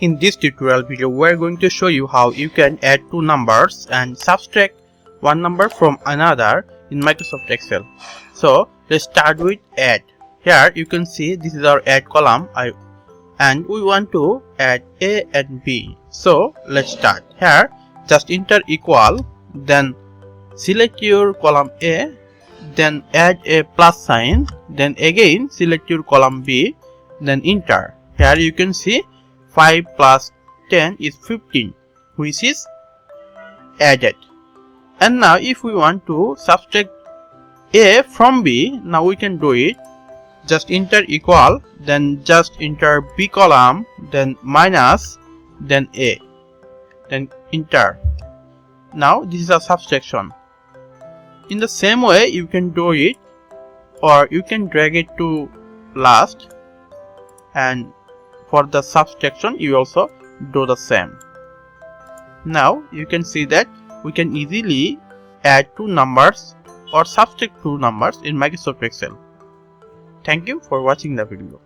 In this tutorial video, we are going to show you how you can add two numbers and subtract one number from another in Microsoft Excel. So let's start with add. Here you can see this is our add column and we want to add A and B. So let's start. Here just enter equal, then select your column A, then add a plus sign, then again select your column B, then enter. Here you can see 5 plus 10 is 15, which is added. And now if we want to subtract A from B, now we can do it. Just enter equal, then just enter B column, then minus, then A, then enter. Now this is a subtraction. In the same way you can do it, or you can drag it to last, and for the subtraction you also do the same. Now you can see that we can easily add two numbers or subtract two numbers in Microsoft Excel. Thank you for watching the video.